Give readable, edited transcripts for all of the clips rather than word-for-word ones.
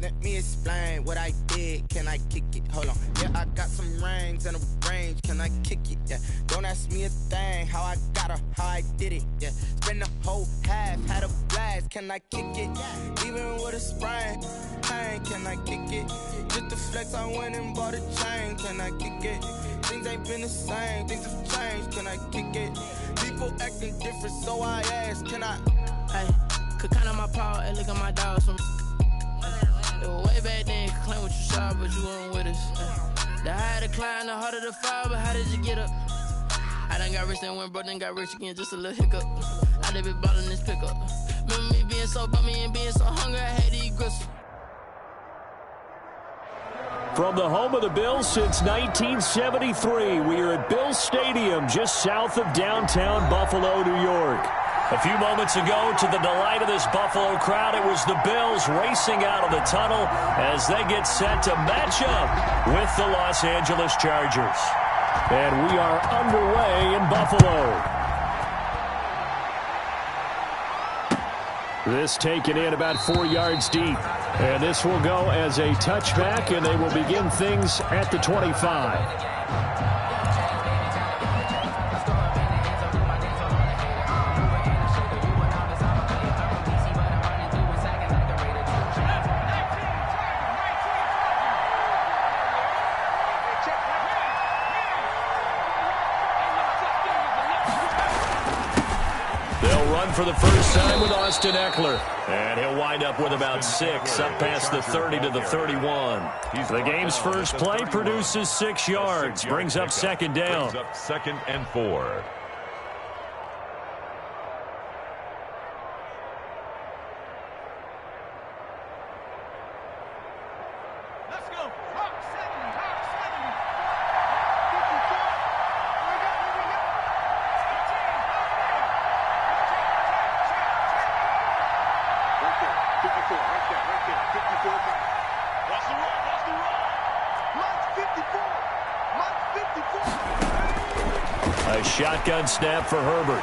Let me explain what I did. Can I kick it? Hold on. Yeah, I got some rings and a range. Can I kick it? Yeah. Don't ask me a thing. How I got her, how I did it. Yeah. Spend the whole half, had a blast. Can I kick it? Even with a sprain. Pain, can I kick it? Just the flex, I went and bought a chain. Can I kick it? Things ain't been the same. Things have changed. Can I kick it? People acting different, so I ask. Can I? Hey, could count on my power and look at my dogs. Way back then, you could claim what you saw, but you weren't with us. The higher the climb, the harder the fall, but how did you get up? I done got rich, then went broke, then got rich again, just a little hiccup. I done been ballin' this pickup. Remember me being so bummy and being so hungry, I had to eat gristle. From the home of the Bills since 1973, we are at Bills Stadium, just south of downtown Buffalo, New York. A few moments ago, to the delight of this Buffalo crowd, it was the Bills racing out of the tunnel as they get set to match up with the Los Angeles Chargers. And we are underway in Buffalo. This taken in about 4 yards deep. And this will go as a touchback, and they will begin things at the 25. For the first time with Austin Ekeler. And he'll wind up with about 6, up past the 30 to the 31. The game's first play produces 6 yards, brings up second down. Brings up 2nd and 4. A shotgun snap for Herbert.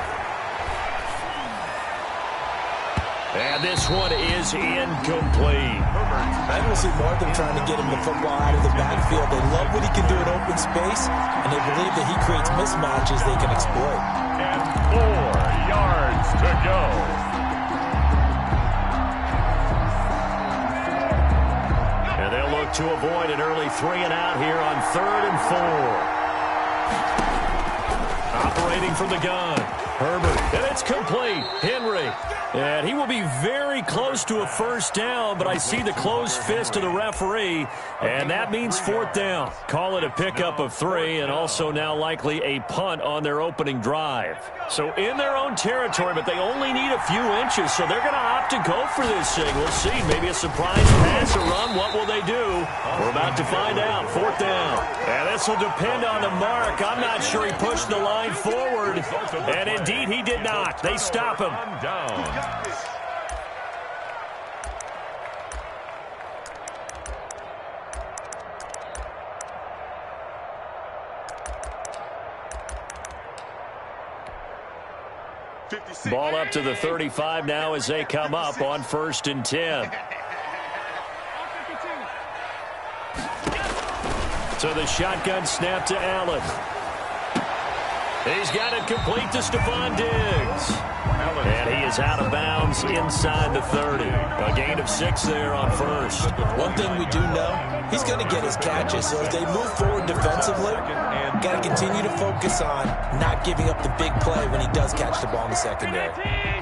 And this one is incomplete. I don't see more than trying to get him the football out of the backfield. They love what he can do in open space, and they believe that he creates mismatches they can exploit. And 4 yards to go. And they'll look to avoid an early 3 and out here on 3rd and 4. Operating from the gun, Herbert, and it's complete. Henry, and he will be very close to a first down, but I see the closed fist of the referee, and that means 4th down. Call it a pickup of 3, and also now likely a punt on their opening drive. So in their own territory, but they only need a few inches, so they're going to opt to go for this thing. We'll see. Maybe a surprise pass or run. What will they do? We're about to find out. 4th down. And this will depend on the mark. I'm not sure he pushed the line forward, and indeed he did not. They stop him. Ball up to the 35 now as they come up on 1st and 10. So the shotgun snap to Allen. He's got it complete to Stephon Diggs. And he is out of bounds inside the 30. A gain of 6 there on 1st. One thing we do know, he's going to get his catches. So as they move forward defensively, got to continue to focus on not giving up the big play when he does catch the ball in the secondary.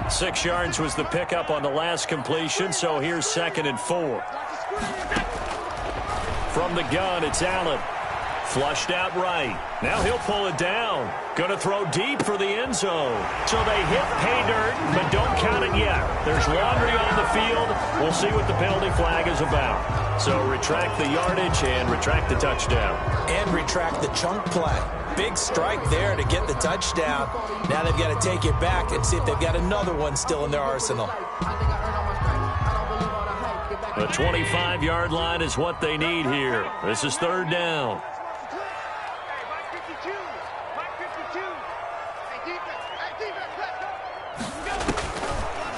6 yards was the pickup on the last completion, so here's 2nd and 4. From the gun, it's Allen. Flushed out right. Now he'll pull it down. Going to throw deep for the end zone. So they hit pay dirt, but don't count it yet. There's laundry on the field. We'll see what the penalty flag is about. So retract the yardage and retract the touchdown. And retract the chunk play. Big strike there to get the touchdown. Now they've got to take it back and see if they've got another one still in their arsenal. The 25-yard line is what they need here. This is 3rd down.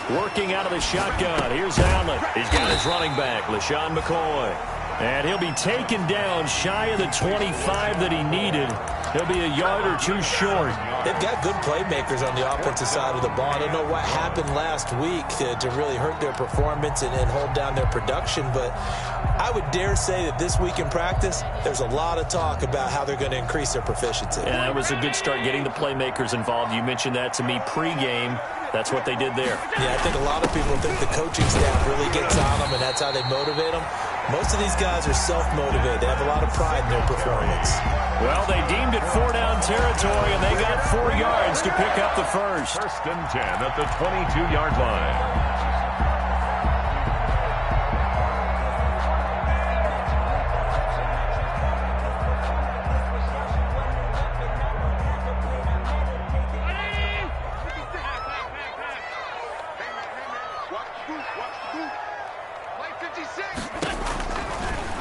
Working out of the shotgun. Here's Allen. He's got his running back, LaShawn McCoy. And he'll be taken down shy of the 25 that he needed. He'll be a yard or two short. They've got good playmakers on the offensive side of the ball. I don't know what happened last week to really hurt their performance and hold down their production, but I would dare say that this week in practice, there's a lot of talk about how they're going to increase their proficiency. And that was a good start getting the playmakers involved. You mentioned that to me pregame. That's what they did there. Yeah, I think a lot of people think the coaching staff really gets on them, and that's how they motivate them. Most of these guys are self-motivated. They have a lot of pride in their performance. Well, they deemed it 4-down territory, and they got 4 yards to pick up the first. First and 10 at the 22-yard line.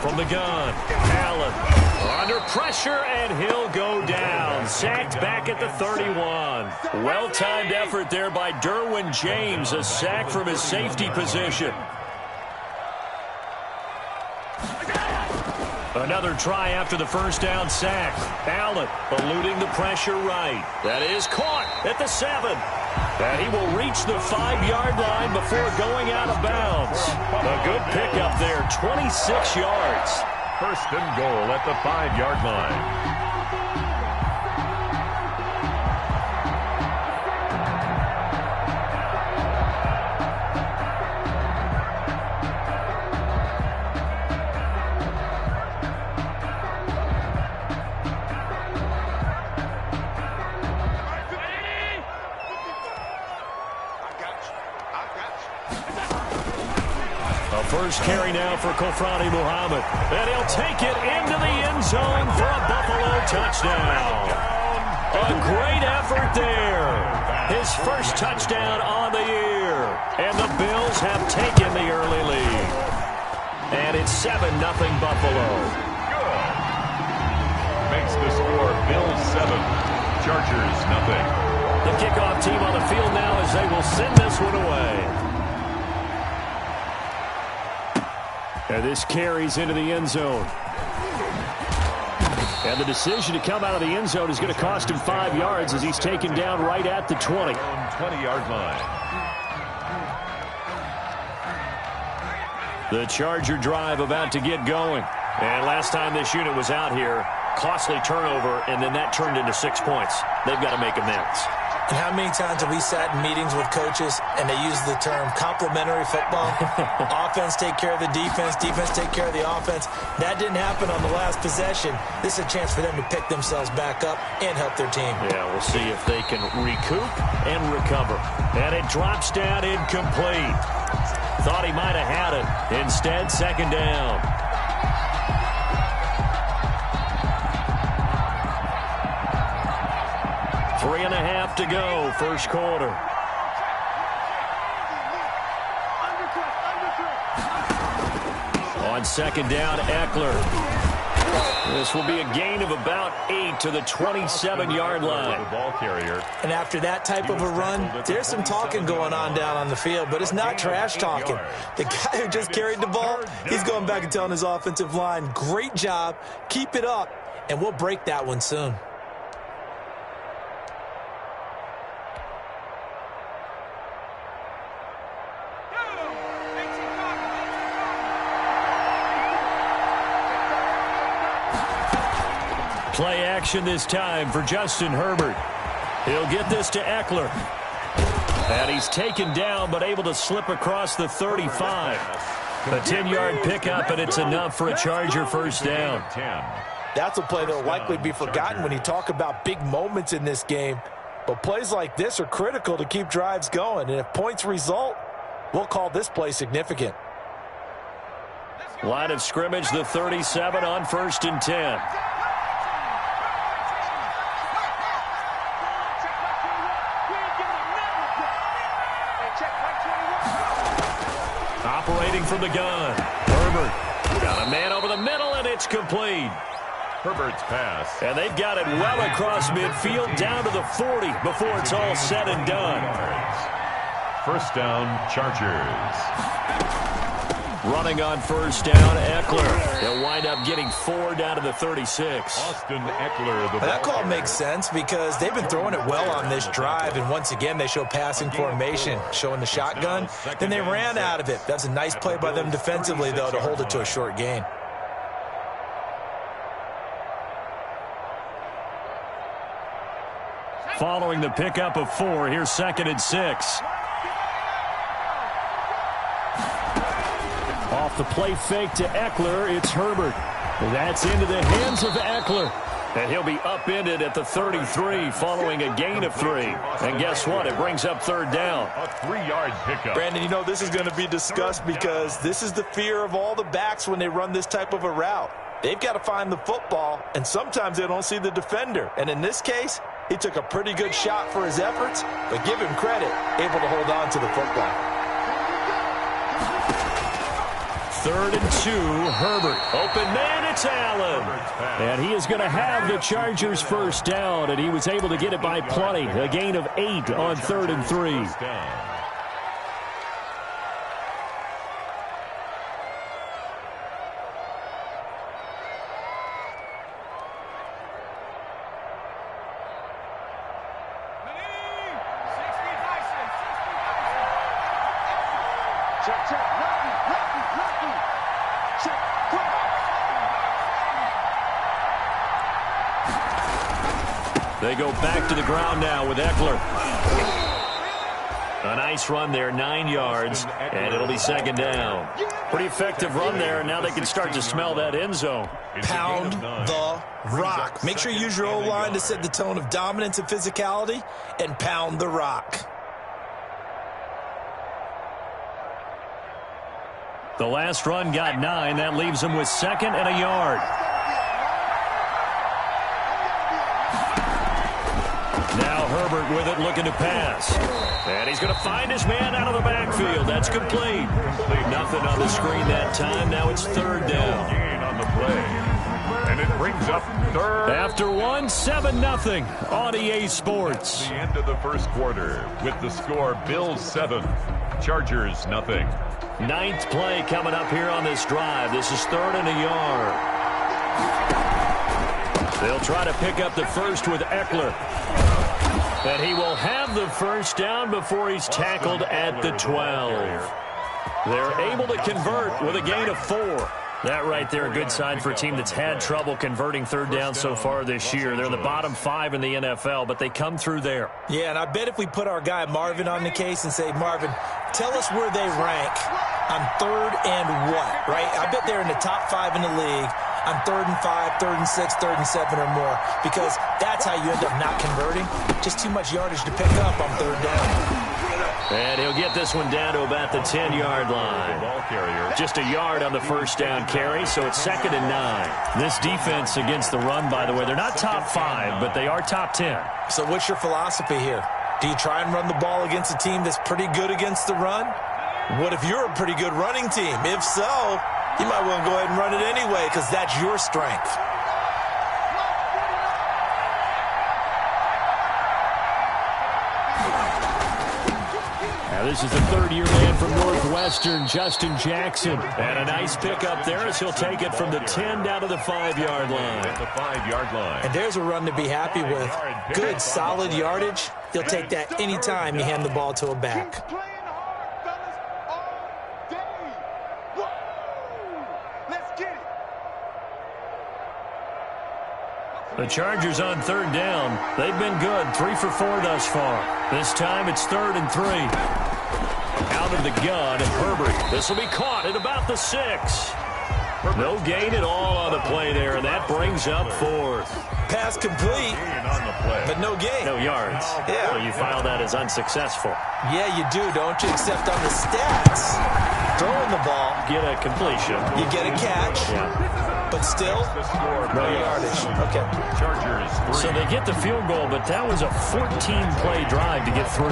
From the gun, Allen under pressure, and he'll go down. Sacked back at the 31. Well-timed effort there by Derwin James, a sack from his safety position. Another try after the first down sack. Allen eluding the pressure right. That is caught at the 7. And he will reach the 5-yard line before going out of bounds. A good pickup there, 26 yards. First and goal at the 5-yard line. First carry now for Kofrani Muhammad. And he'll take it into the end zone for a Buffalo touchdown. A great effort there. His first touchdown on the year. And the Bills have taken the early lead. And it's 7-0 Buffalo. Good. Makes the score Bills 7, Chargers 0. The kickoff team on the field now as they will send this one away. And this carries into the end zone. And the decision to come out of the end zone is going to cost him 5 yards as he's taken down right at the 20. 20-yard line. The Charger drive about to get going. And last time this unit was out here, costly turnover, and then that turned into 6 points. They've got to make amends. And how many times have we sat in meetings with coaches and they use the term complementary football? Offense take care of the defense, defense take care of the offense. That didn't happen on the last possession. This is a chance for them to pick themselves back up and help their team. Yeah, we'll see if they can recoup and recover. And it drops down incomplete. Thought he might have had it. Instead, second down. 3.5 to go, first quarter. On second down, Eckler. This will be a gain of about 8 to the 27-yard line. Ball carrier. And after that type of a run, there's some talking going on down on the field, but it's not trash talking. The guy who just carried the ball, he's going back and telling his offensive line, great job, keep it up, and we'll break that one soon. Play action this time for Justin Herbert. He'll get this to Eckler. And he's taken down but able to slip across the 35. A 10-yard pickup, and it's enough for a Charger first down. That's a play that will likely be forgotten when you talk about big moments in this game. But plays like this are critical to keep drives going. And if points result, we'll call this play significant. Line of scrimmage, the 37 on 1st and 10. Operating from the gun. Herbert got a man over the middle, and it's complete. Herbert's pass. And they've got it well across midfield down to the 40 before it's all said and done. First down, Chargers. Running on first down, Eckler. He'll wind up getting 4 down to the 36. Austin Eckler. That call makes sense because they've been throwing it well on this drive, and once again they show passing formation, showing the shotgun. Then they ran out of it. That's a nice play by them defensively, though, to hold it to a short gain. Following the pickup of 4, here's 2nd and 6. Off the play fake to Eckler, it's Herbert. That's into the hands of Eckler. And he'll be upended at the 33 following a gain of 3. And guess what? It brings up 3rd down. A 3-yard pickup. Brandon, you know this is going to be discussed because this is the fear of all the backs when they run this type of a route. They've got to find the football, and sometimes they don't see the defender. And in this case, he took a pretty good shot for his efforts, but give him credit, able to hold on to the football. 3rd and 2, Herbert. Open man, it's Allen. And he is going to have the Chargers first down, and he was able to get it by plenty. A gain of 8 on 3rd and 3. They go back to the ground now with Eckler. A nice run there, 9 yards, and it'll be 2nd down. Pretty effective run there, and now they can start to smell that end zone. Pound the rock. Make sure you use your O-line to set the tone of dominance and physicality, and pound the rock. The last run got 9. That leaves them with 2nd and a yard. Now Herbert with it, looking to pass. And he's going to find his man out of the backfield. That's complete. Nothing on the screen that time. Now it's 3rd down. Gain on the play. And it brings up 3rd. After 1, 7-0 on EA Sports. The end of the first quarter with the score Bills 7, Chargers 0. 9th play coming up here on this drive. This is 3rd and a yard. They'll try to pick up the first with Eckler. And he will have the first down before he's tackled at the 12. They're able to convert with a gain of 4. That right there, a good sign for a team that's had trouble converting 3rd down so far this year. They're in the bottom 5 in the NFL, but they come through there. Yeah, and I bet if we put our guy Marvin on the case and say, Marvin, tell us where they rank on 3rd and what, right? I bet they're in the top 5 in the league on 3rd and 5, 3rd and 6, 3rd and 7 or more, because that's how you end up not converting. Just too much yardage to pick up on 3rd down. And he'll get this one down to about the 10-yard line. Just a yard on the first down carry, so it's 2nd and 9. This defense against the run, by the way, they're not top 5, but they are top 10. So what's your philosophy here? Do you try and run the ball against a team that's pretty good against the run? What if you're a pretty good running team? If so, you might want to go ahead and run it anyway because that's your strength. Now this is the 3rd-year man from Northwestern, Justin Jackson. And a nice pickup there as he'll take it from the 10 down to the 5-yard line. At the 5-yard line. And there's a run to be happy with. Good, solid yardage. You'll take that anytime you hand the ball to a back. The Chargers on 3rd down. They've been good, 3 for 4 thus far. This time it's 3rd and 3. Out of the gun, Herbert. This will be caught at about the 6. No gain at all on the play there, and that brings up 4th. Pass complete, but no gain. No yards. Yeah. So you file that as unsuccessful. Yeah, you do, don't you? Except on the stats. Throwing the ball. Get a completion. You get a catch. Yeah. But still, no yardage. Okay. Chargers 3. So they get the field goal, but that was a 14-play drive to get 3.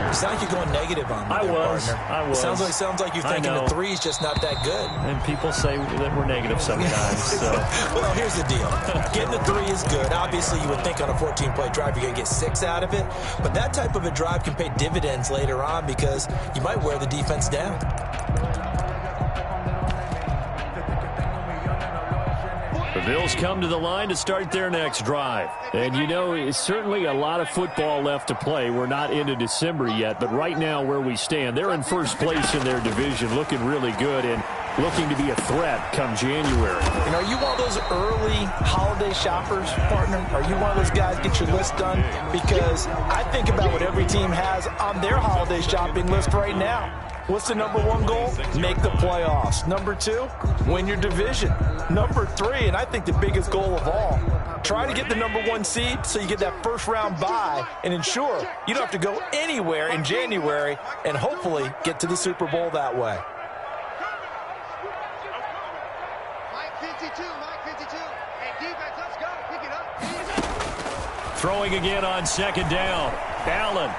It's not like you're going negative on me. I was. Sounds like you're thinking the 3 is just not that good. And people say that we're negative sometimes. So. Well, here's the deal. Getting the 3 is good. good. Obviously, you would think on a 14-play drive you're going to get 6 out of it, but that type of a drive can pay dividends later on because you might wear the defense down. The Bills come to the line to start their next drive. And, you know, it's certainly a lot of football left to play. We're not into December yet, but right now where we stand, they're in first place in their division, looking really good and looking to be a threat come January. And are you one of those early holiday shoppers, partner? Are you one of those guys get your list done? Because I think about what every team has on their holiday shopping list right now. What's the number 1 goal? Make the playoffs. Number 2, win your division. Number 3, and I think the biggest goal of all, try to get the number 1 seed so you get that first round bye and ensure you don't have to go anywhere in January and hopefully get to the Super Bowl that way. Throwing again on second down. Allen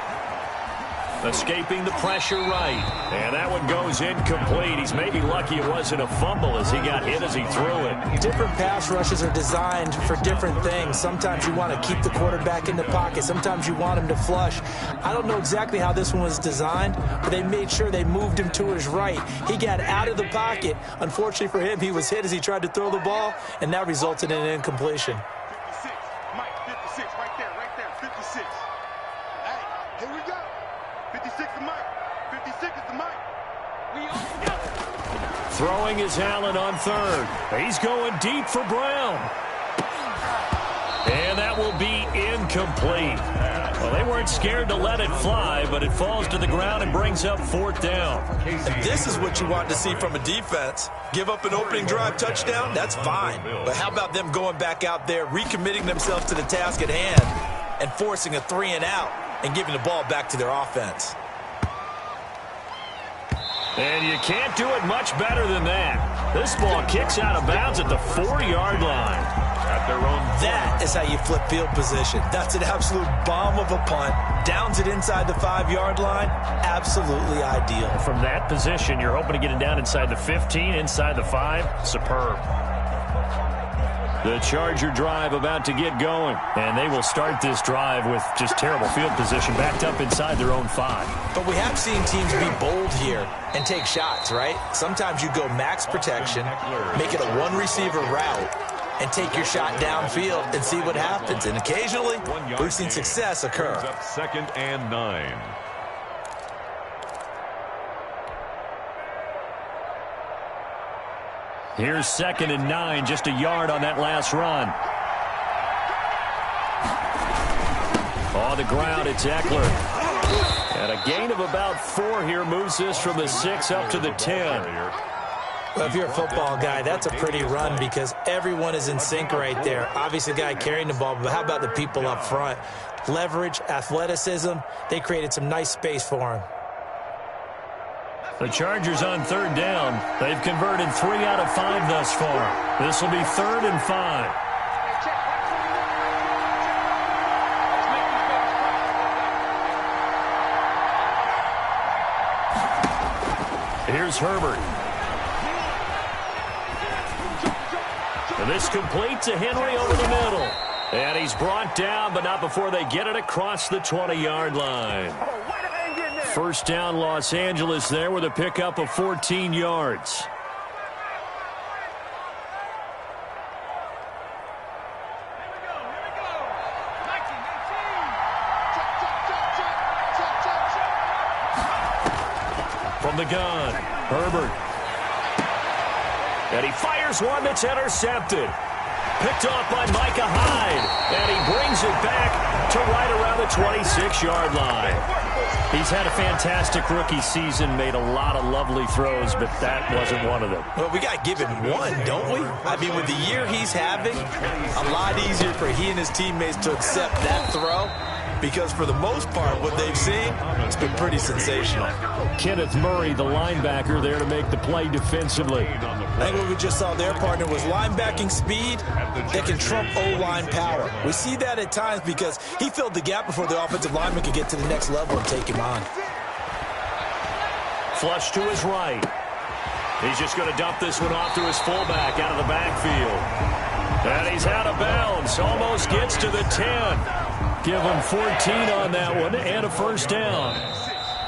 escaping the pressure right. And that one goes incomplete. He's maybe lucky it wasn't a fumble as he got hit as he threw it. Different pass rushes are designed for different things. Sometimes you want to keep the quarterback in the pocket. Sometimes you want him to flush. I don't know exactly how this one was designed, but they made sure they moved him to his right. He got out of the pocket. Unfortunately for him, he was hit as he tried to throw the ball, and that resulted in an incompletion. 56. Mike, 56. Right there. 56. Hey, here we go. 56 is Mike. 56 is the Mike. We all go. Throwing is Allen on third. He's going deep for Brown. And that will be incomplete. Well, they weren't scared to let it fly, but it falls to the ground and brings up 4th down. And this is what you want to see from a defense. Give up an opening drive touchdown, that's fine. But how about them going back out there, recommitting themselves to the task at hand, and forcing a 3-and-out and giving the ball back to their offense? And you can't do it much better than that. This ball kicks out of bounds at the 4-yard line. At their own. That is how you flip field position. That's an absolute bomb of a punt. Downs it inside the 5-yard line. Absolutely ideal. From that position, you're hoping to get it down inside the 15, inside the 5. Superb. The Charger drive about to get going, and they will start this drive with just terrible field position backed up inside their own 5. But we have seen teams be bold here and take shots, right? Sometimes you go max protection, make it a 1-receiver route, and take your shot downfield and see what happens. And occasionally, we've seen success occur. Up 2nd and 9. Here's 2nd and 9, just a yard on that last run. On the ground, it's Eckler. And a gain of about 4 here moves this from the 6 up to the 10. Well, if you're a football guy, that's a pretty run because everyone is in sync right there. Obviously, the guy carrying the ball, but how about the people up front? Leverage, athleticism, they created some nice space for him. The Chargers on 3rd down. They've converted 3 out of 5 thus far. This will be 3rd and 5. Here's Herbert. And this complete to Henry over the middle. And he's brought down, but not before they get it across the 20-yard line. First down, Los Angeles there with a pickup of 14 yards. From the gun, Herbert. And he fires one that's intercepted. Picked off by Micah Hyde. And he brings it back to right around the 26-yard line. He's had a fantastic rookie season, made a lot of lovely throws, but that wasn't one of them. Well, we got to give him one, don't we? I mean, with the year he's having, a lot easier for he and his teammates to accept that throw because for the most part, what they've seen, it's been pretty sensational. Kenneth Murray, the linebacker, there to make the play defensively. I think what we just saw their partner was linebacking speed that can trump O-line power. We see that at times because he filled the gap before the offensive lineman could get to the next level and take him on. Flush to his right. He's just going to dump this one off to his fullback out of the backfield. And he's out of bounds. Almost gets to the 10. Give him 14 on that one and a first down.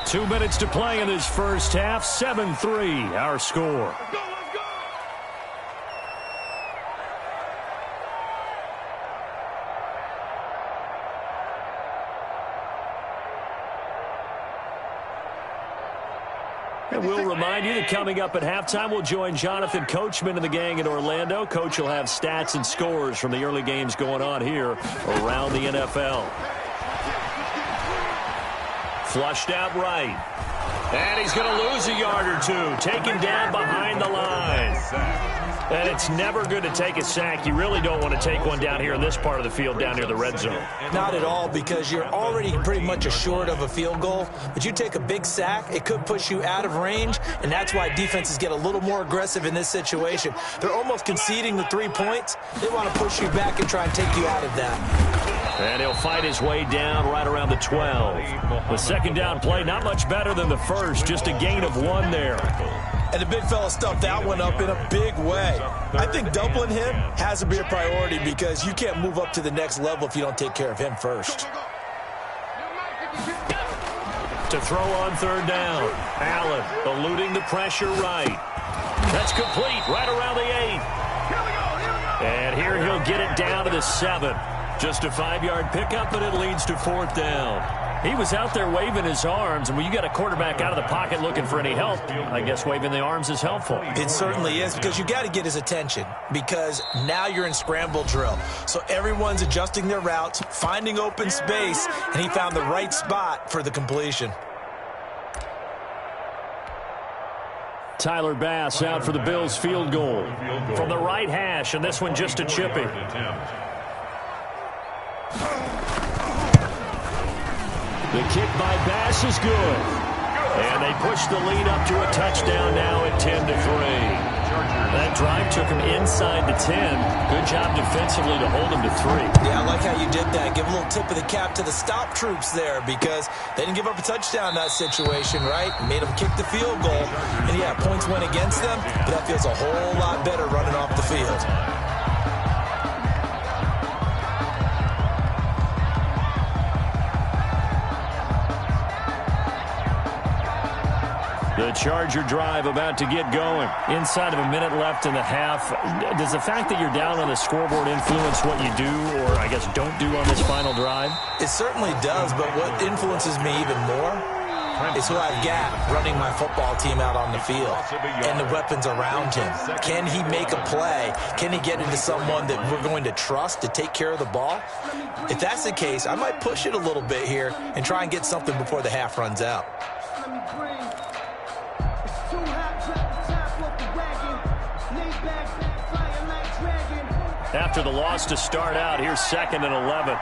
2 minutes to play in this first half. 7-3 our score. And we'll remind you that coming up at halftime, we'll join Jonathan Coachman and the gang in Orlando. Coach will have stats and scores from the early games going on here around the NFL. Flushed out right. And he's going to lose a yard or two. Taken down behind the line. And it's never good to take a sack. You really don't want to take one down here in this part of the field, down near the red zone. Not at all, because you're already pretty much assured of a field goal. But you take a big sack, it could push you out of range, and that's why defenses get a little more aggressive in this situation. They're almost conceding the 3 points. They want to push you back and try and take you out of that. And he'll fight his way down right around the 12. The second down play, not much better than the first, just a gain of 1 there. And the big fella stuffed that one up in a big way. I think doubling him has to be a priority, because you can't move up to the next level if you don't take care of him first. To throw on third down. Allen eluding the pressure right. That's complete right around the 8. And here he'll get it down to the 7. Just a 5-yard pickup, and it leads to fourth down. He was out there waving his arms, and when you got a quarterback out of the pocket looking for any help, I guess waving the arms is helpful. It certainly is, because you got to get his attention, because now you're in scramble drill. So everyone's adjusting their routes, finding open space, and he found the right spot for the completion. Tyler Bass out for the Bills field goal from the right hash, and this one just a chippy. The kick by Bass is good. And they push the lead up to a touchdown now at 10-3. That drive took him inside the 10. Good job defensively to hold him to 3. Yeah, I like how you did that. Give a little tip of the cap to the stop troops there, because they didn't give up a touchdown in that situation, right? Made them kick the field goal. And, yeah, points went against them, but that feels a whole lot better running off the field. The Charger drive about to get going. Inside of a minute left in the half. Does the fact that you're down on the scoreboard influence what you do, or I guess don't do on this final drive? It certainly does, but what influences me even more is who I've got running my football team out on the field and the weapons around him. Can he make a play? Can he get into someone that we're going to trust to take care of the ball? If that's the case, I might push it a little bit here and try and get something before the half runs out. After the loss to start out, here's 2nd and 11.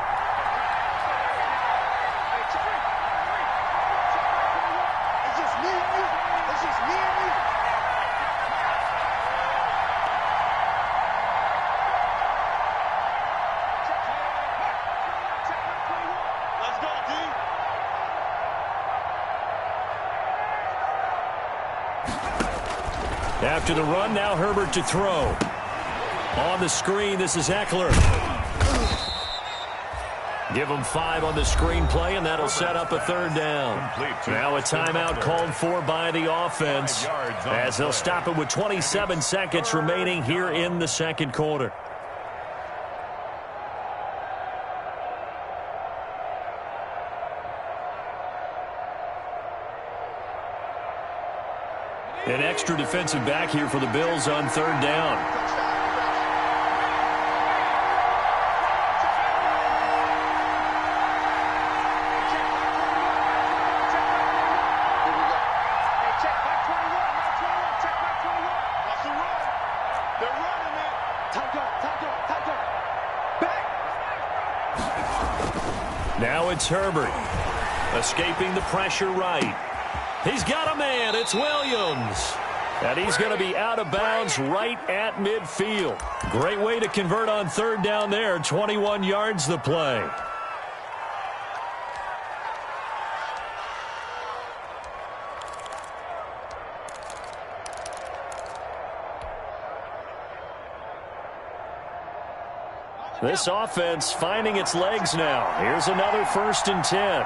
After the run, now Herbert to throw. On the screen, this is Eckler. Give him 5 on the screen play, and that'll set up a third down. Now a timeout called for by the offense, as they'll stop it with 27 seconds remaining here in the second quarter. An extra defensive back here for the Bills on third down. Now it's Herbert, escaping the pressure right. He's got a man. It's Williams. And he's going to be out of bounds right at midfield. Great way to convert on third down there. 21 yards the play. This offense finding its legs now. Here's another 1st and 10.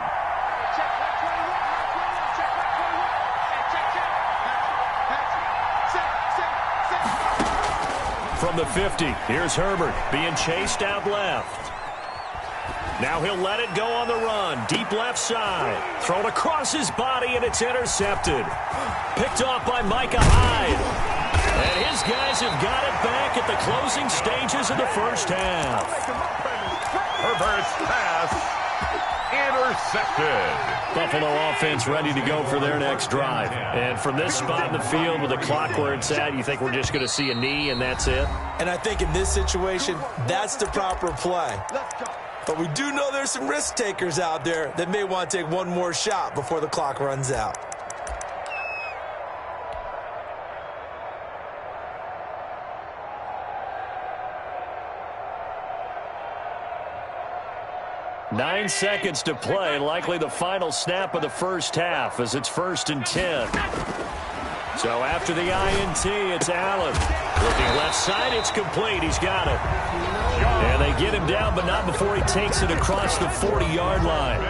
From the 50, here's Herbert being chased out left. Now he'll let it go on the run. Deep left side. Thrown across his body, and it's intercepted. Picked off by Micah Hyde. And his guys have got it back at the closing stages of the first half. Herbert's pass intercepted. Buffalo offense ready to go for their next drive. And from this spot in the field with the clock where it's at, you think we're just going to see a knee and that's it? And I think in this situation, that's the proper play. But we do know there's some risk takers out there that may want to take one more shot before the clock runs out. Nine seconds to play, likely the final snap of the first half as it's 1st and 10. So after the INT, it's Allen. Looking left side, it's complete. He's got it. And they get him down, but not before he takes it across the 40-yard line.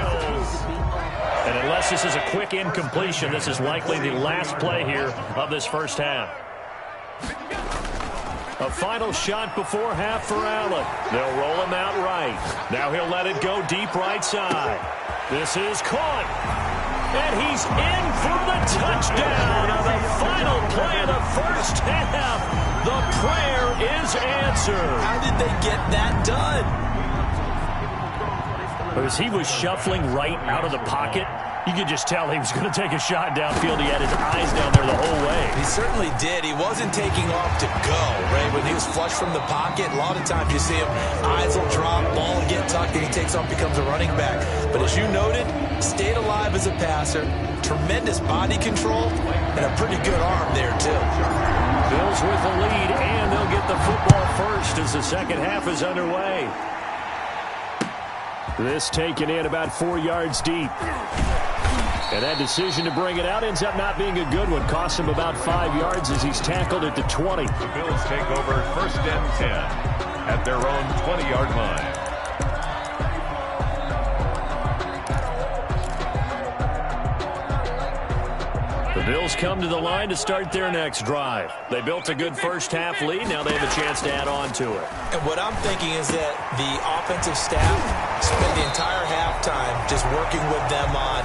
And unless this is a quick incompletion, this is likely the last play here of this first half. A final shot before half for Allen. They'll roll him out right. Now he'll let it go deep right side. This is caught. And he's in for the touchdown on the final play of the first half. The prayer is answered. How did they get that done? As he was shuffling right out of the pocket, you could just tell he was going to take a shot downfield. He had his eyes down there the whole way. He certainly did. He wasn't taking off to go, right? When he was flush from the pocket, a lot of times you see him, eyes will drop, ball will get tucked, and he takes off, becomes a running back. But as you noted, stayed alive as a passer, tremendous body control, and a pretty good arm there, too. Bills with the lead, and they'll get the football first as the second half is underway. This taken in about 4 yards deep. And that decision to bring it out ends up not being a good one. Costs him about 5 yards as he's tackled at the 20. The Bills take over 1st and 10 at their own 20-yard line. The Bills come to the line to start their next drive. They built a good first half lead. Now they have a chance to add on to it. And what I'm thinking is that the offensive staff spent the entire halftime just working with them on,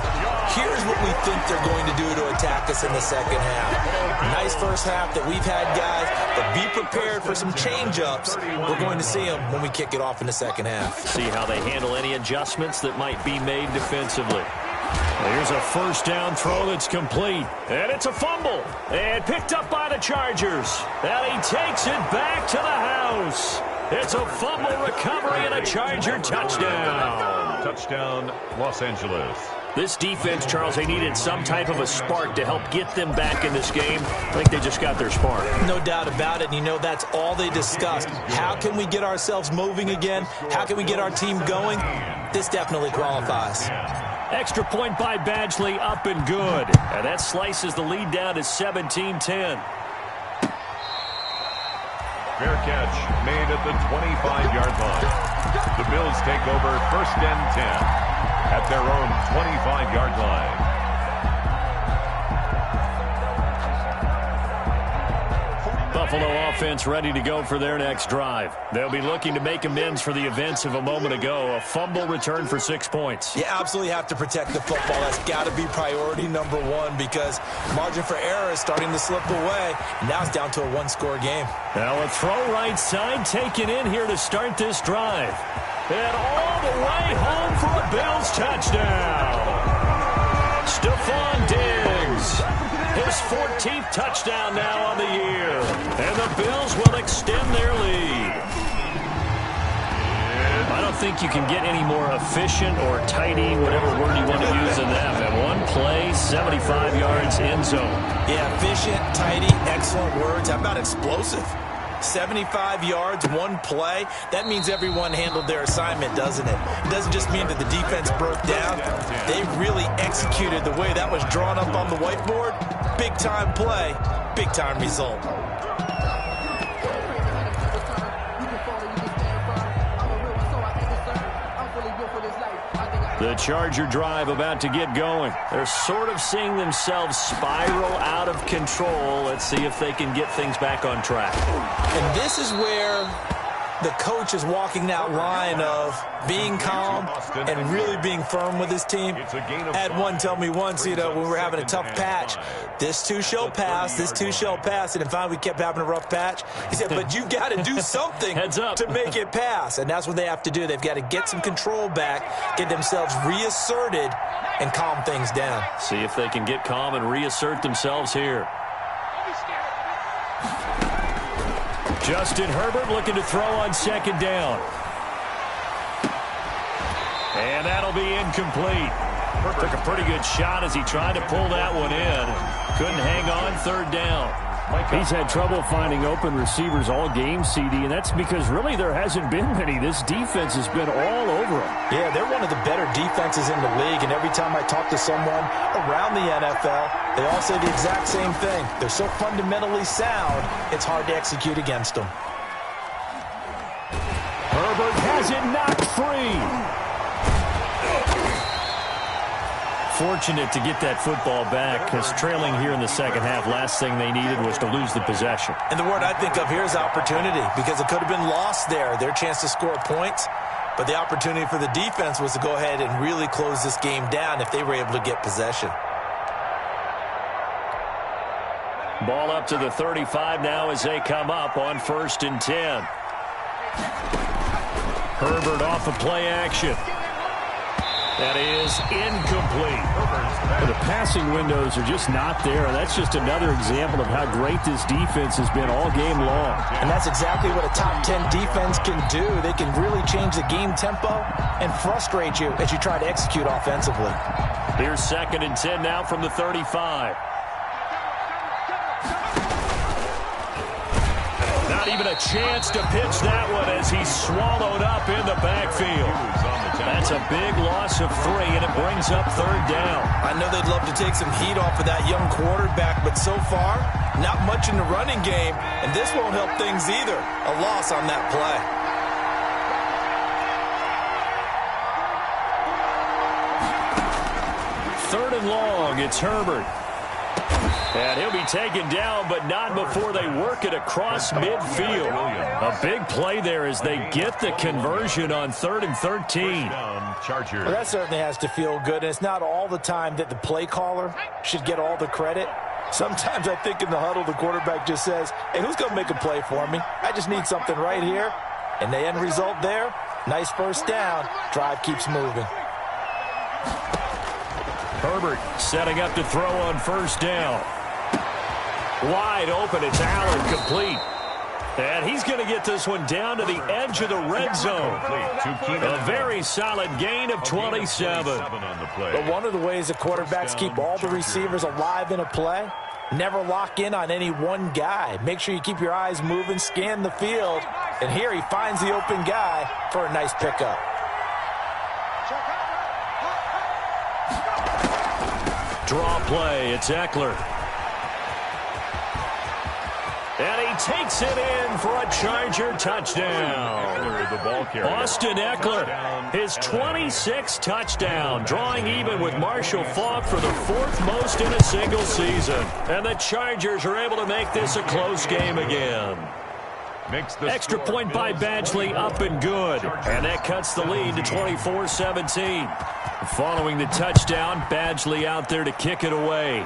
here's what we think they're going to do to attack us in the second half. Nice first half that we've had, guys, but be prepared for some change-ups. We're going to see them when we kick it off in the second half. See how they handle any adjustments that might be made defensively. Here's a first down throw that's complete. And it's a fumble. And picked up by the Chargers. And he takes it back to the house. It's a fumble recovery and a Charger touchdown. Touchdown, Los Angeles. This defense, Charles, they needed some type of a spark to help get them back in this game. I think they just got their spark. No doubt about it. You know, that's all they discussed. How can we get ourselves moving again? How can we get our team going? This definitely qualifies. Extra point by Badgley, up and good. And that slices the lead down to 17-10. Fair catch made at the 25-yard line. The Bills take over 1st and 10 at their own 25-yard line. Buffalo offense ready to go for their next drive. They'll be looking to make amends for the events of a moment ago. A fumble return for 6 points. You absolutely have to protect the football. That's got to be priority number one because margin for error is starting to slip away. Now it's down to a one-score game. Now a throw right side taken in here to start this drive. And all the way home for a Bills touchdown. Stephon Diggs. His 14th touchdown now on the year. And the Bills will extend their lead. I don't think you can get any more efficient or tidy, whatever word you want to use in that. And one play, 75 yards in zone. Yeah, efficient, tidy, excellent words. How about explosive? 75 yards, one play. That means everyone handled their assignment, doesn't it? It doesn't just mean that the defense broke down. They really executed the way that was drawn up on the whiteboard. Big-time play, big-time result. The Charger drive about to get going. They're sort of seeing themselves spiral out of control. Let's see if they can get things back on track. And this is where the coach is walking that line of being calm and really being firm with his team. I had one tell me once, when we were having a tough patch, this too shall pass, this too shall pass, and finally we kept having a rough patch. He said, but you got to do something to make it pass, and that's what they have to do. They've got to get some control back, get themselves reasserted, and calm things down. See if they can get calm and reassert themselves here. Justin Herbert looking to throw on second down. And that'll be incomplete. Took a pretty good shot as he tried to pull that one in. Couldn't hang on third down. He's had trouble finding open receivers all game, CD, and that's because really there hasn't been many. This defense has been all over him. Yeah, they're one of the better defenses in the league, and every time I talk to someone around the NFL, they all say the exact same thing. They're so fundamentally sound, it's hard to execute against them. Herbert has it knocked free. Fortunate to get that football back, because trailing here in the second half, last thing they needed was to lose the possession. And the word I think of here is opportunity, because it could have been lost there, their chance to score points. But the opportunity for the defense was to go ahead and really close this game down if they were able to get possession. Ball up to the 35 now as they come up on 1st and 10. Herbert off of play action. That is incomplete. The passing windows are just not there. That's just another example of how great this defense has been all game long. And that's exactly what a top 10 defense can do. They can really change the game tempo and frustrate you as you try to execute offensively. Here's 2nd and 10 now from the 35. Not even a chance to pitch that one as he's swallowed up in the backfield. That's a big loss of 3, and it brings up 3rd down. I know they'd love to take some heat off of that young quarterback, but so far, not much in the running game, and this won't help things either. A loss on that play. Third and long, it's Herbert. And he'll be taken down, but not before they work it across midfield. A big play there as they get the conversion on 3rd and 13. Well, that certainly has to feel good. And it's not all the time that the play caller should get all the credit. Sometimes I think in the huddle, the quarterback just says, hey, who's going to make a play for me? I just need something right here. And the end result there, nice first down. Drive keeps moving. Herbert setting up to throw on 1st down. Wide open, it's Allen, complete. And he's going to get this one down to the edge of the red zone. A very solid gain of 27. But one of the ways the quarterbacks keep all the receivers alive in a play, never lock in on any one guy. Make sure you keep your eyes moving, scan the field. And here he finds the open guy for a nice pickup. Draw play, it's Eckler. And he takes it in for a Charger touchdown. Austin Eckler, his 26th touchdown, drawing even with Marshall Faulk for the 4th most in a single season. And the Chargers are able to make this a close game again. Extra point by Badgley, up and good. And that cuts the lead to 24-17. Following the touchdown, Badgley out there to kick it away.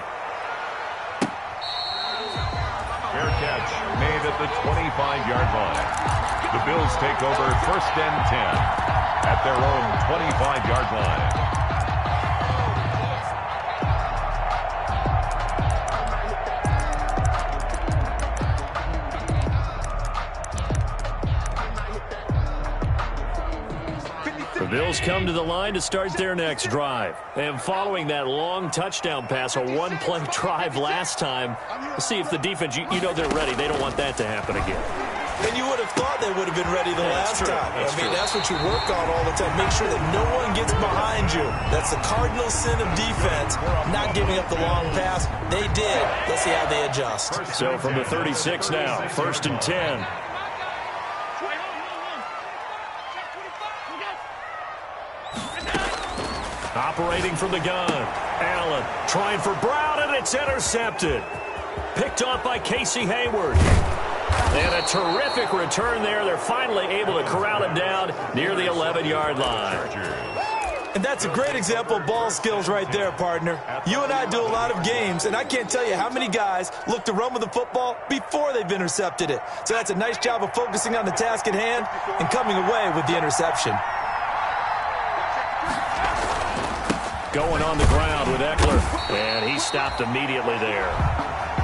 Fair catch made at the 25-yard line. The Bills take over 1st and 10 at their own 25-yard line. The Bills come to the line to start their next drive. And following that long touchdown pass, a one-play drive last time, let's see if the defense, you know they're ready. They don't want that to happen again. And you would have thought they would have been ready the last time. That's what you work on all the time. Make sure that no one gets behind you. That's the cardinal sin of defense, not giving up the long pass. They did. Let's see how they adjust. So from the 36 now, 1st and 10. Operating from the gun. Allen trying for Brown, and it's intercepted. Picked off by Casey Hayward. And a terrific return there. They're finally able to corral it down near the 11-yard line. And that's a great example of ball skills right there, partner. You and I do a lot of games, and I can't tell you how many guys look to run with the football before they've intercepted it. So that's a nice job of focusing on the task at hand and coming away with the interception. Going on the ground with Eckler, and he stopped immediately there.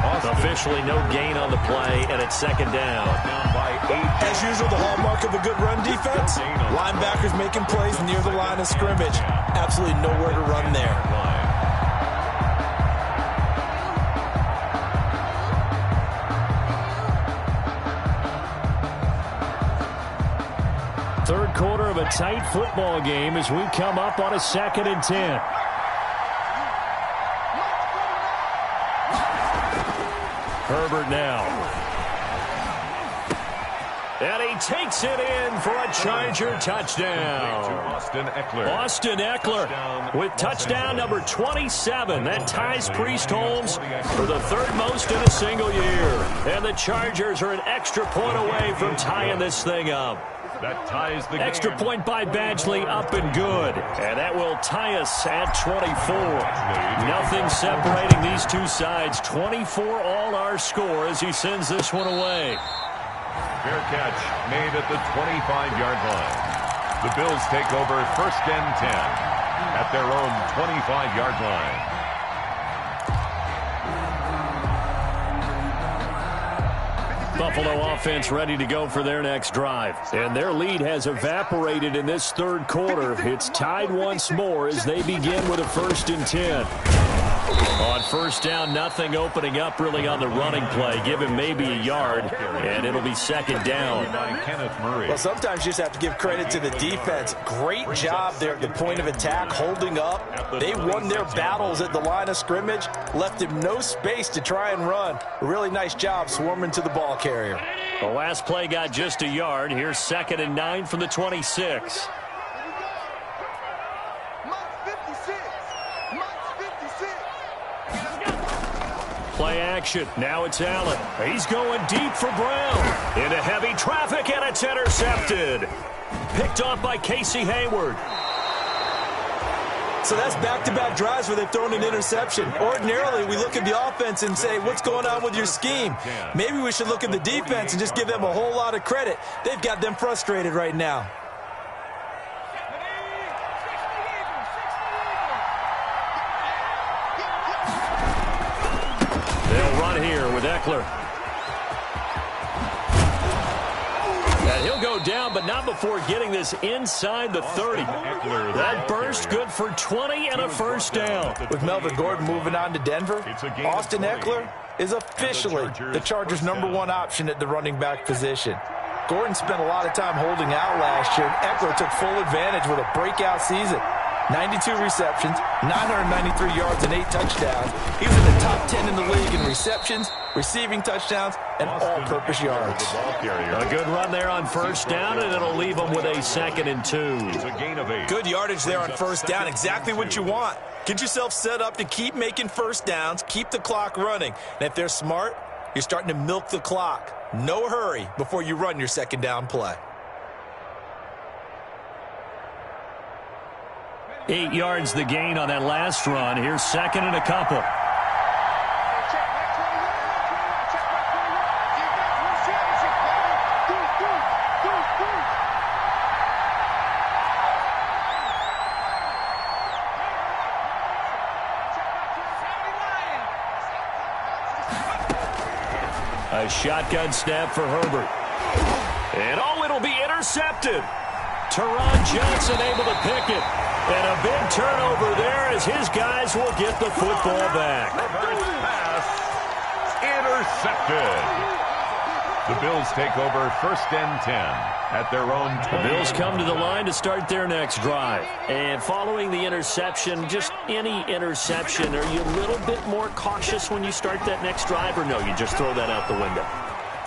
Officially no gain on the play, and it's second down. As usual, the hallmark of a good run defense, linebackers making plays near the line of scrimmage. Absolutely nowhere to run there. Third quarter of a tight football game as we come up on a 2nd and 10. Herbert now. And he takes it in for a Charger touchdown. Austin Eckler. Austin Eckler with touchdown number 27. That ties Priest Holmes for the third most in a single year. And the Chargers are an extra point away from tying this thing up. That ties the Extra game. point by Badgley, up and good. And that will tie us at 24. Nothing separating these two sides. 24 all our score as he sends this one away. Fair catch made at the 25-yard line. The Bills take over 1st and 10 at their own 25-yard line. Buffalo offense ready to go for their next drive. And their lead has evaporated in this third quarter. It's tied once more as they begin with a 1st and 10. On first down, nothing opening up really on the running play. Give him maybe a yard, and it'll be second down. Well, sometimes you just have to give credit to the defense. Great job there at the point of attack, holding up. They won their battles at the line of scrimmage, left him no space to try and run. A really nice job swarming to the ball carrier. The last play got just a yard. Here's 2nd and 9 from the 26. Play action. Now it's Allen. He's going deep for Brown. Into heavy traffic, and it's intercepted. Picked off by Casey Hayward. So that's back-to-back drives where they've thrown an interception. Ordinarily, we look at the offense and say, what's going on with your scheme? Maybe we should look at the defense and just give them a whole lot of credit. They've got them frustrated right now. They'll run here with Eckler. And he'll go down, but not before getting this inside the 30. That burst good for 20 and a first down. With Melvin Gordon moving on to Denver, Austin Eckler is officially the Chargers' #1 option at the running back position. Gordon spent a lot of time holding out last year, and Eckler took full advantage with a breakout season. 92 receptions, 993 yards, and 8 touchdowns. He was in the top 10 in the league in receptions, receiving touchdowns, and all-purpose yards. A good run there on first down, and it'll leave them with a 2nd and 2. Good yardage there on first down, exactly what you want. Get yourself set up to keep making first downs, keep the clock running. And if they're smart, you're starting to milk the clock. No hurry before you run your second down play. 8 yards the gain on that last run. Here's 2nd and a couple. A shotgun snap for Herbert. And it'll be intercepted. Teron Johnson able to pick it. And a big turnover there as his guys will get the football back. Reverse pass. Intercepted. The Bills take over 1st and 10 at their own 20. The Bills come to the line to start their next drive. And following the interception, just any interception, are you a little bit more cautious when you start that next drive, or no, you just throw that out the window?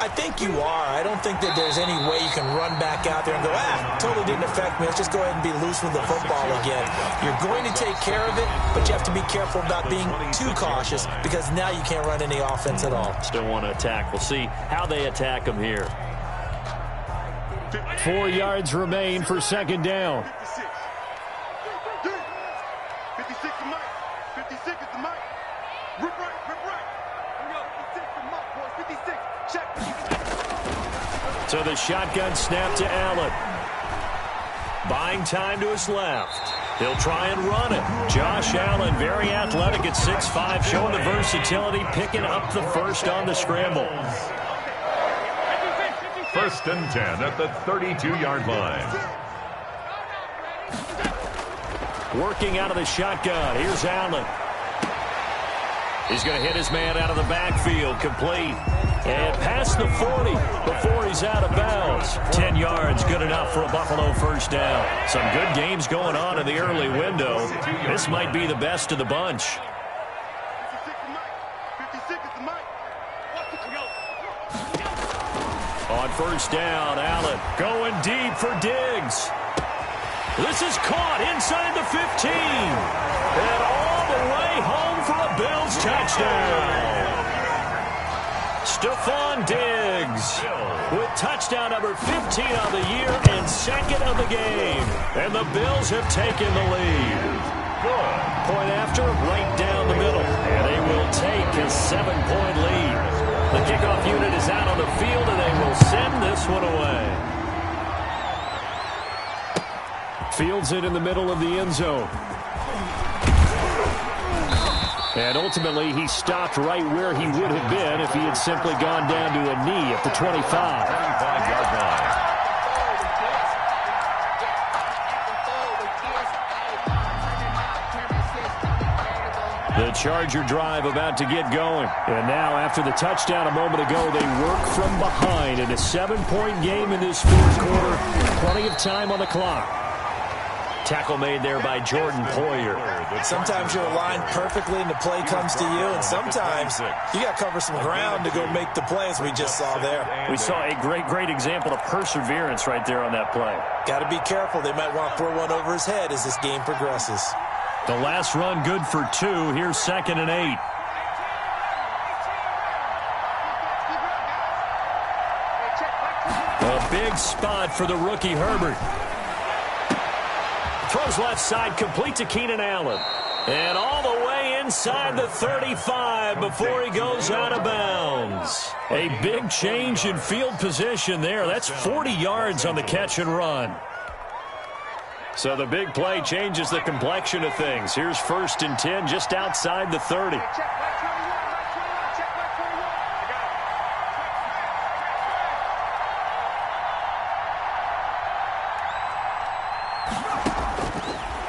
I think you are. I don't think that there's any way you can run back out there and go, totally didn't affect me. Let's just go ahead and be loose with the football again. You're going to take care of it, but you have to be careful about being too cautious because now you can't run any offense at all. Still want to attack. We'll see how they attack them here. 4 yards remain for second down. 56 to Mike. 56 is the Mike. Rip right, rip right. 56 to Mike, boys. 56. Check. So the shotgun snap to Allen. Buying time to his left. He'll try and run it. Josh Allen, very athletic at 6'5", showing the versatility, picking up the first on the scramble. 1st and 10 at the 32-yard line. Working out of the shotgun. Here's Allen. He's going to hit his man out of the backfield. Complete. And past the 40 before he's out of bounds. 10 yards, good enough for a Buffalo first down. Some good games going on in the early window. This might be the best of the bunch. 56 to Mike. 56 is the Mike. On first down, Allen going deep for Diggs. This is caught inside the 15. And all the way home for a Bills touchdown. Stephon Diggs with touchdown number 15 on the year and second of the game. And the Bills have taken the lead. Good. Point after, right down the middle. And they will take a 7-point lead. The kickoff unit is out on the field, and they will send this one away. Fields it in the middle of the end zone. And ultimately, he stopped right where he would have been if he had simply gone down to a knee at the 25. 25-yard line. The Charger drive about to get going. And now, after the touchdown a moment ago, they work from behind in a 7-point game in this fourth quarter. Plenty of time on the clock. Tackle made there by Jordan Poyer. Sometimes you're aligned perfectly and the play comes to you, and sometimes you got to cover some ground to go make the play, as we just saw there. We saw a great example of perseverance right there on that play. Got to be careful. They might want to throw one over his head as this game progresses. The last run good for 2. Here's 2nd and 8. A big spot for the rookie Herbert. Throws left side, complete to Keenan Allen. And all the way inside the 35 before he goes out of bounds. A big change in field position there. That's 40 yards on the catch and run. So the big play changes the complexion of things. Here's 1st and 10 just outside the 30.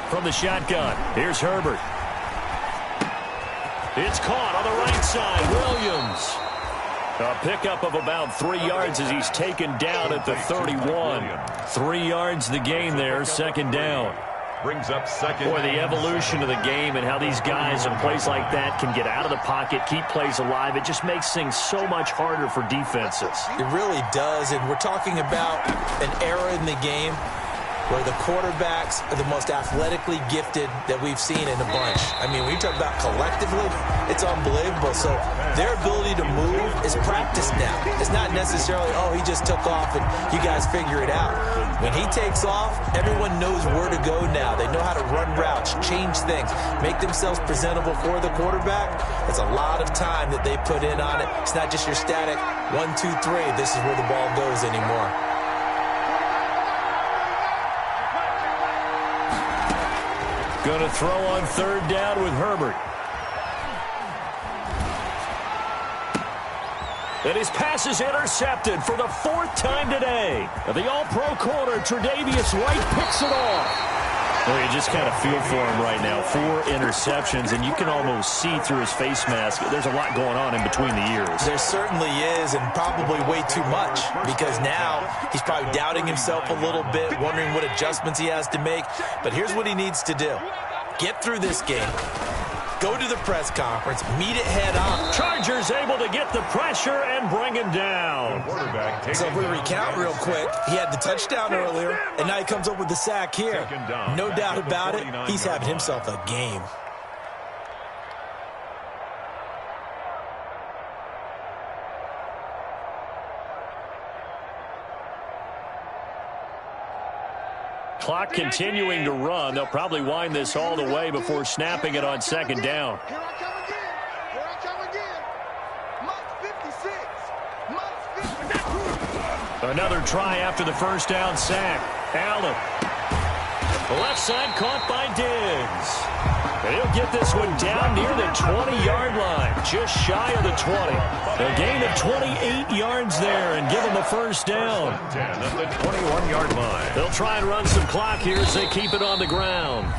From the shotgun, here's Herbert. It's caught on the right side. Williams. A pickup of about 3 yards as he's taken down at the 31. 3 yards the gain there, 2nd down. Brings up second. Boy, the evolution of the game and how these guys in plays like that can get out of the pocket, keep plays alive, it just makes things so much harder for defenses. It really does, and we're talking about an era in the game where the quarterbacks are the most athletically gifted that we've seen in a bunch. I mean, when you talk about collectively, it's unbelievable. So their ability to move is practiced now. It's not necessarily, oh, he just took off and you guys figure it out. When he takes off, everyone knows where to go now. They know how to run routes, change things, make themselves presentable for the quarterback. It's a lot of time that they put in on it. It's not just your static 1, 2, 3. This is where the ball goes anymore. Going to throw on 3rd down with Herbert. And his pass is intercepted for the 4th time today. The all-pro corner, Tre'Davious White, picks it off. Well, you just kind of feel for him right now. 4 interceptions, and you can almost see through his face mask. There's a lot going on in between the ears. There certainly is, and probably way too much, because now he's probably doubting himself a little bit, wondering what adjustments he has to make. But here's what he needs to do. Get through this game. Go to the press conference, meet it head on. Chargers able to get the pressure and bring him down. So if we recount real quick, he had the touchdown earlier, and now he comes up with the sack here. No doubt about it, he's having himself a game. Clock continuing to run. They'll probably wind this all the way before snapping it on second down. Here I come again. Here I come again. Mike 56. Mike 56. Another try after the first down sack. Allen. Left side caught by Diggs. And he'll get this one down near the 20-yard line, just shy of the 20. A gain of 28 yards there and give them a first down. 10 at the 21-yard line. They'll try and run some clock here as they keep it on the ground.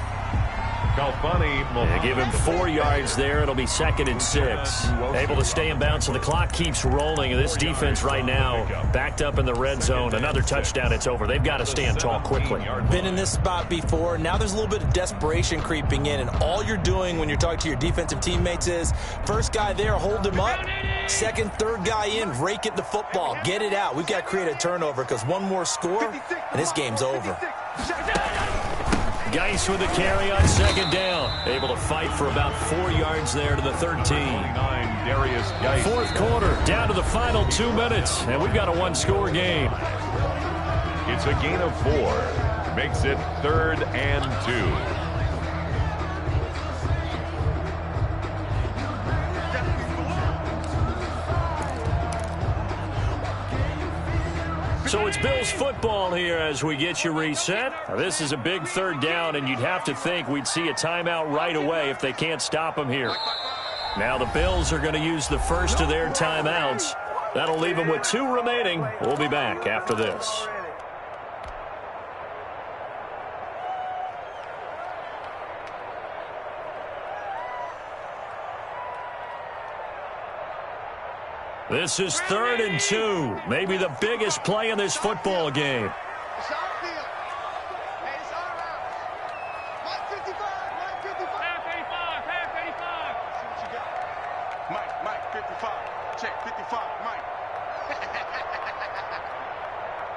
They give him 4 yards there. It'll be 2nd and 6. Able to stay in bounds, so the clock keeps rolling. This defense right now backed up in the red zone. Another touchdown, it's over. They've got to stand tall quickly. Been in this spot before. Now there's a little bit of desperation creeping in, and all you're doing when you're talking to your defensive teammates is first guy there, hold him up. Second, third guy in, rake it the football. Get it out. We've got to create a turnover because one more score, and this game's over. Geis with the carry on second down. Able to fight for about 4 yards there to the 13. Fourth quarter, down to the final 2 minutes, and we've got a one-score game. It's a gain of 4. Makes it 3rd and 2. So it's Bills football here as we get you reset. Now, this is a big third down, and you'd have to think we'd see a timeout right away if they can't stop them here. Now the Bills are going to use the first of their timeouts. That'll leave them with 2 remaining. We'll be back after this. This is 3rd and 2. Maybe the biggest play in this football game. It's our field. Hey, it's our house. Mike 55. Mike 55. Half 85. Half 85. See what you got. Mike 55. Check 55. Mike.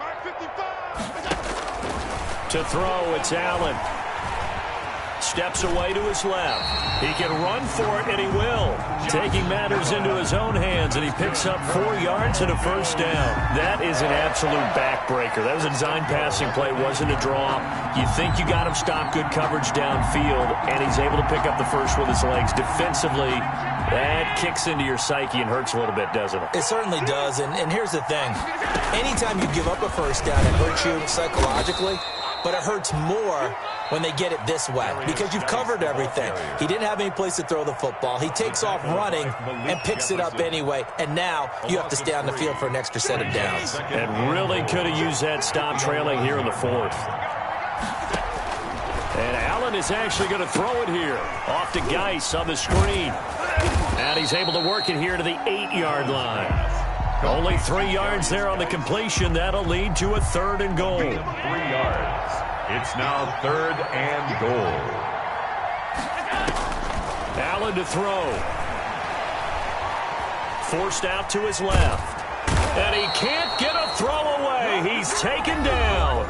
Mike 55. To throw, it's Allen. Steps away to his left. He can run for it, and he will. Taking matters into his own hands, and he picks up 4 yards and a first down. That is an absolute backbreaker. That was a design passing play. It wasn't a draw. You think you got him stopped, good coverage downfield, and he's able to pick up the first with his legs. Defensively, that kicks into your psyche and hurts a little bit, doesn't it? It certainly does, and here's the thing. Anytime you give up a first down, it hurts you psychologically, but it hurts more when they get it this way because you've covered everything. He didn't have any place to throw the football. He takes off running and picks it up anyway, and now you have to stay on the field for an extra set of downs. And really could have used that stop trailing here in the 4th. And Allen is actually going to throw it here. Off to Geis on the screen. And he's able to work it here to the 8-yard line. Only 3 yards there on the completion. That'll lead to a 3rd and goal. 3 yards. It's now 3rd and goal. Allen to throw. Forced out to his left. And he can't get a throw away. He's taken down.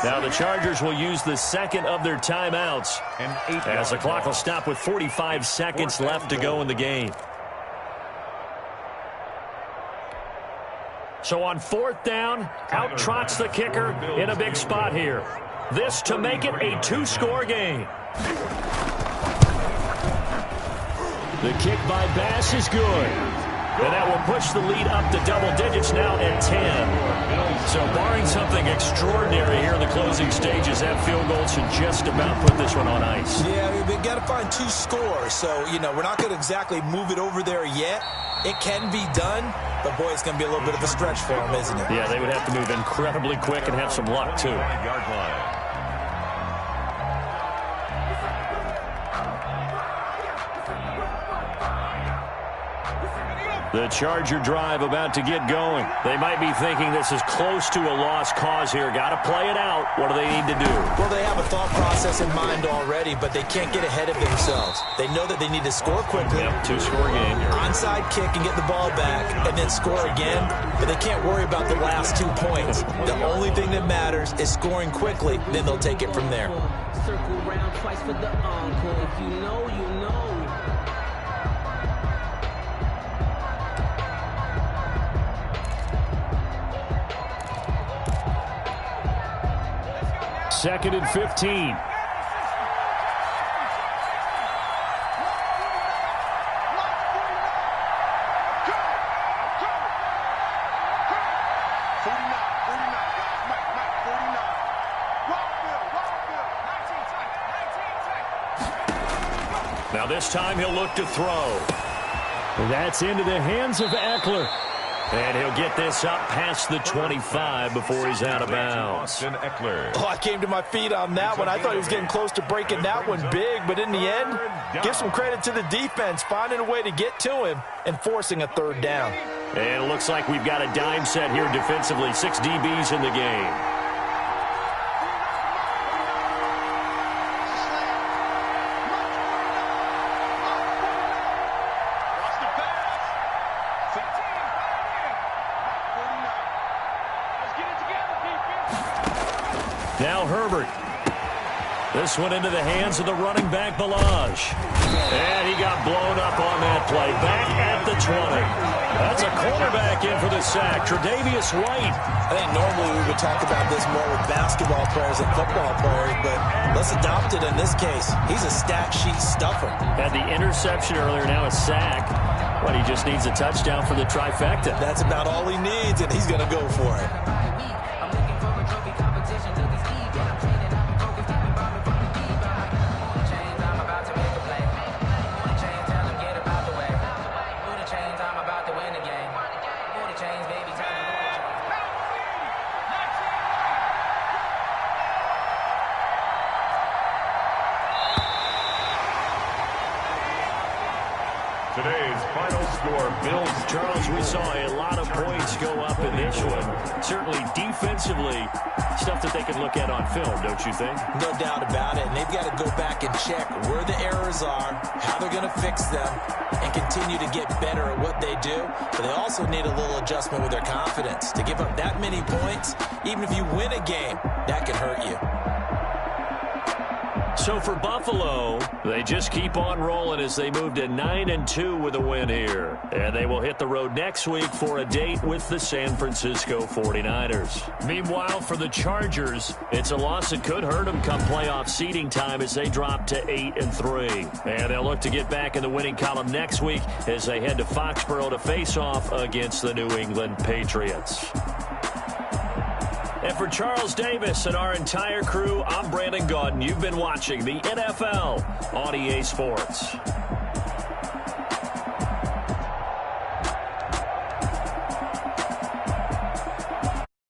Now the Chargers will use the 2nd of their timeouts as the clock will stop with 45 seconds left to go in the game. So on 4th down, out trots the kicker in a big spot here. This to make it a 2-score game. The kick by Bass is good. And that will push the lead up to double digits now at 10. So barring something extraordinary here in the closing stages, that field goal should just about put this one on ice. Yeah, we've got to find 2 scores. So, we're not going to exactly move it over there yet. It can be done, but boy, it's going to be a little bit of a stretch for them, isn't it? Yeah, they would have to move incredibly quick and have some luck, too. Yard line. The Charger drive about to get going. They might be thinking this is close to a lost cause here. Got to play it out. What do they need to do? Well, they have a thought process in mind already, but they can't get ahead of themselves. They know that they need to score quickly. Yep, two-score game here. Onside kick and get the ball back, and then score again. But they can't worry about the last 2 points. The only thing that matters is scoring quickly. Then they'll take it from there. Circle round twice for the encore. If you know, you know. Second and 15. Now this time he'll look to throw. That's into the hands of Eckler. And he'll get this up past the 25 before he's out of bounds. Austin Eckler. Oh, I came to my feet on that one. I thought he was getting close to breaking that one big, but in the end, give some credit to the defense, finding a way to get to him and forcing a third down. And it looks like we've got a dime set here defensively. 6 DBs in the game. Now Herbert. This one into the hands of the running back, Ballage. And he got blown up on that play. Back at the 20. That's a cornerback in for the sack. Tre'Davious White. I think normally we would talk about this more with basketball players than football players, but let's adopt it in this case. He's a stat sheet stuffer. Had the interception earlier, now a sack. But he just needs a touchdown for the trifecta. That's about all he needs, and he's going to go for it. Today's final score, Bills. Charles, we saw a lot of points go up in this one. Certainly defensively, stuff that they can look at on film, don't you think? No doubt about it. And they've got to go back and check where the errors are, how they're going to fix them, and continue to get better at what they do. But they also need a little adjustment with their confidence. To give up that many points, even if you win a game, that can hurt you. So for Buffalo, they just keep on rolling as they move to 9-2 with a win here. And they will hit the road next week for a date with the San Francisco 49ers. Meanwhile, for the Chargers, it's a loss that could hurt them come playoff seeding time as they drop to 8-3. And they'll look to get back in the winning column next week as they head to Foxborough to face off against the New England Patriots. And for Charles Davis and our entire crew, I'm Brandon Gaudin. You've been watching the NFL on EA Sports.